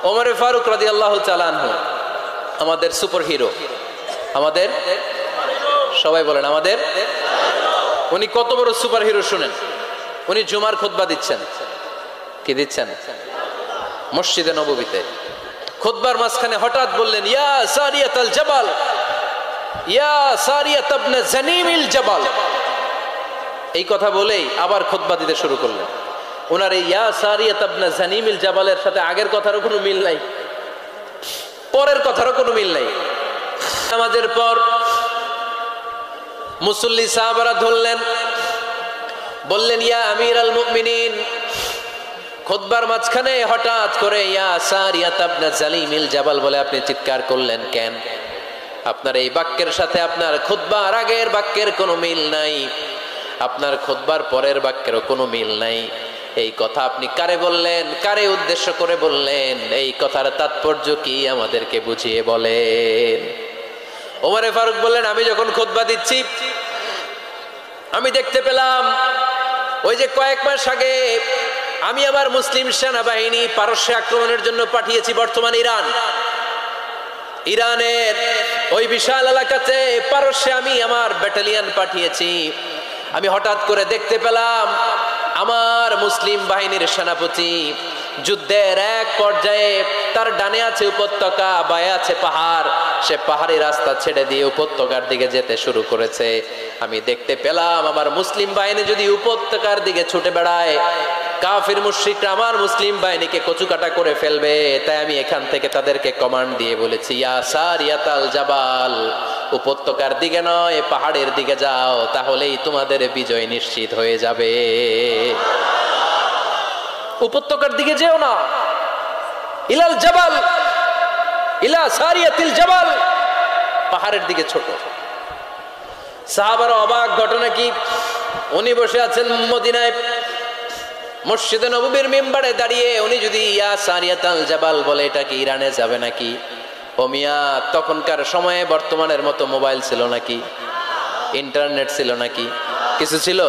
ওমর ফারুক রাদিয়াল্লাহু তাআলা আনহু আমাদের সুপার হিরো, আমাদের সবাই বলেন আমাদের। উনি কত বড় সুপার হিরো শুনেন। উনি জুমার খুতবা দিচ্ছেন। কি দিচ্ছেন? মসজিদে নববীতে খুতবার মাঝখানে হঠাৎ বললেন, ইয়া সারিয়াতাল জাবাল, ইয়া সারিয়াত ইবনে জানিমিল জাবাল। এই কথা বলেই আবার খুতবা দিতে শুরু করলেন। ওনার এই ইয়া সারিয়াত ইবনে জানিমিল জাবালের সাথে আগের কথারও কোনো মিল নাই, পরের কথারও কোনো মিল নাই। নামাজের পর মুসল্লি সাহাবারা ধরলেন, বললেন, ইয়া আমিরাল মুমিনিন। খুতবার মাঝখানে হঠাৎ করে ইয়া সারিয়াত ইবনে জানিমিল জাবাল বলে আপনি চিৎকার করলেন কেন? আপনার এই বাক্যের সাথে আপনার খুতবার আগের বাক্যের কোনো মিল নাই, আপনার খুতবার পরের বাক্যেরও কোনো মিল নাই। এই কথা আপনি কারে বললেন, কারে উদ্দেশ্য করে বললেন? এই কথার তাৎপর্য কি আমাদেরকে বুঝিয়ে বলেন। ওমর ফারুক বললেন, আমি যখন খুতবা দিচ্ছি আমি দেখতে পেলাম ওই যে কয়েক মাস আগে আমি আমার মুসলিম সেনাবাহিনী পারস্যে আক্রমণের জন্য পাঠিয়েছি, বর্তমান ইরানের ওই বিশাল এলাকাতে পারস্যে আমি আমার ব্যাটালিয়ন পাঠিয়েছি। আমি হঠাৎ করে দেখতে পেলাম আমার মুসলিম বাহিনীর সেনাপতি যুদ্ধের এক পর্যায়ে তার ডানে আছে উপত্যকা, বায়ে আছে পাহাড়, সে পাহাড়ি রাস্তা ছেড়ে দিয়ে উপত্যকার দিকে যেতে শুরু করেছে। আমি দেখতে পেলাম আমার মুসলিম বাহিনী যদি উপত্যকার দিকে ছুটে বেড়ায়, কাফির মুশরিকরা আমার মুসলিম বাহিনীকে কচুকাটা করে ফেলবে। তাই আমি এখান থেকে তাদেরকে কমান্ড দিয়ে বলেছি, ইয়া সারিয়াতাল জাবাল, উপত্যকার দিকে নয় পাহাড়ের দিকে যাও, তাহলেই তোমাদের বিজয় নিশ্চিত হয়ে যাবে। উপত্যকার দিকে যেও না, ইলাল জাবাল, ইলা সারিয়াতিল জাবাল, পাহাড়ের দিকে ছোট। সাহাবার অবাক, ঘটনা কি? উনি বসে আছেন মদিনায় মসজিদে নববীর মিম্বারে দাঁড়িয়ে, উনি যদি ইয়া সারিয়াতাল জাবাল বলে, এটা কি ইরানে যাবে নাকি? ও মিয়া, তখনকার সময়ে বর্তমানের মতো মোবাইল ছিল নাকি? ইন্টারনেট ছিল নাকি? কিছু ছিল?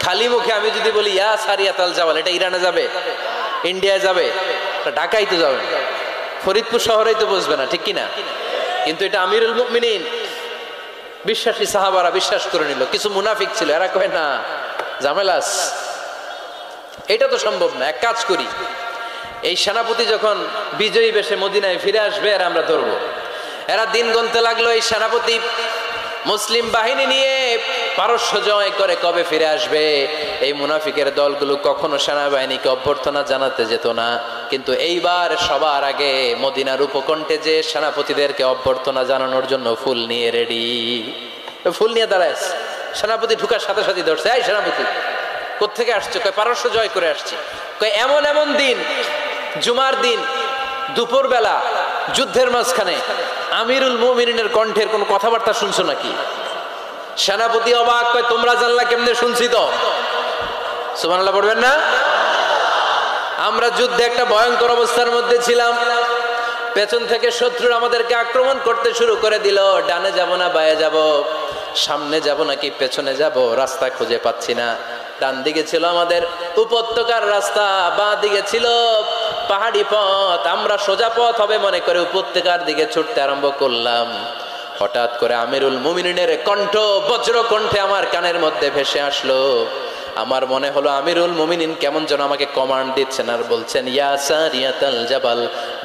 খালি মুখে আমি যদি বলি ইয়া সারিয়াতাল জাবাল, এটা ইরানে যাবে, ইন্ডিয়ায় যাবে, ঢাকায় তো যাবে, ফরিদপুর শহরেই তো বসবে না, ঠিক কিনা? কিন্তু এটা আমিরুল মুমিনিন বিশ্বাসী সাহাবারা বিশ্বাস করে নিল। কিছু মুনাফিক ছিল, এরা কয় না ঝামেলাস, এটা তো সম্ভব না। এক কাজ করি, এই সেনাপতি যখন বিজয়ী বেশে মদিনায় ফিরে আসবে আর আমরা ধরবো। এরা দিন গুনতে লাগলো, এই সেনাপতি মুসলিম বাহিনী নিয়ে পারস্য জয় করে কবে ফিরে আসবে। এই মুনাফিকের দলগুলো কখনো সেনাবাহিনীকে অভ্যর্থনা জানাতে যেত না, কিন্তু এইবার সবার আগে মদিনার উপকণ্ঠে যে সেনাপতিদেরকে অভ্যর্থনা জানানোর জন্য ফুল নিয়ে রেডি, ফুল নিয়ে দাঁড়ায়। সেনাপতি ঢুকার সাথে সাথে ধরছে, এই সেনাপতি কোত্থেকে আসছে? কয় পারস্য জয় করে আসছে। কয় এমন এমন দিন, জুমার দিন দুপুর বেলা যুদ্ধের মাঝখানে আমিরুল মুমিনিনের কণ্ঠের কোন কথাবার্তা শুনছো নাকি? সেনাপতি অবাক, কয় তোমরা জানলা কেমনে? শুনছি তো। সুবহানাল্লাহ পড়বেন না? আমরা যুদ্ধে একটা ভয়ঙ্কর অবস্থার মধ্যে ছিলাম, পেছন থেকে শত্রু আমাদেরকে আক্রমণ করতে শুরু করে দিল। ডানে যাব না বায়ে যাব, সামনে যাব নাকি পেছনে যাব, রাস্তা খুঁজে পাচ্ছি না। ডান দিকে ছিল আমাদের উপত্যকার রাস্তা, বাঁ দিকে ছিল পাহাড়ি পথ। আমরা সোজা পথ হবে মনে করে উপত্যকার দিকে ছুটতে আরম্ভ করলাম। হঠাৎ করে আমিরুল মুমিনিনের কণ্ঠ বজ্র কণ্ঠে আমার কানের মধ্যে ভেসে আসলো। আমার মনে হলো আমিরুল মুমিনিন কেমন যেন আমাকে কমান্ড দিচ্ছেন আর বলছেন, ইয়া সারিয়াতাল জাবাল,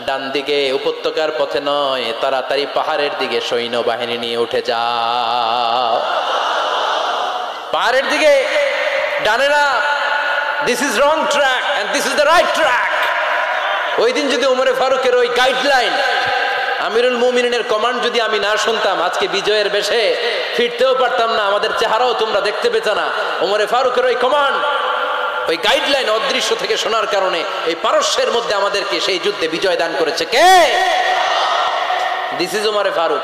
ডান দিকে উপত্যকার পথে নয়, তাড়াতাড়ি পাহাড়ের দিকে সৈন্যবাহিনী নিয়ে উঠে যাও। পাহাড়ের দিকে, ডানে না। This is wrong track and this is the right track. ওই দিন যদি ওমর ফারুকের ওই গাইডলাইন, আমিরুল মুমিনিনের কমান্ড যদি আমি না শুনতাম, আজকে বিজয়ের বেশে ফিরতেও পারতাম না, আমাদের চেহারাও তোমরা দেখতে পেতে না। ওমর ফারুকের ওই কমান্ড, ওই গাইডলাইন অদৃশ্য থেকে শোনার কারণে এই পারস্যের মধ্যে আমাদেরকে সেই যুদ্ধে বিজয় দান করেছে কে? This is Omar Faruk.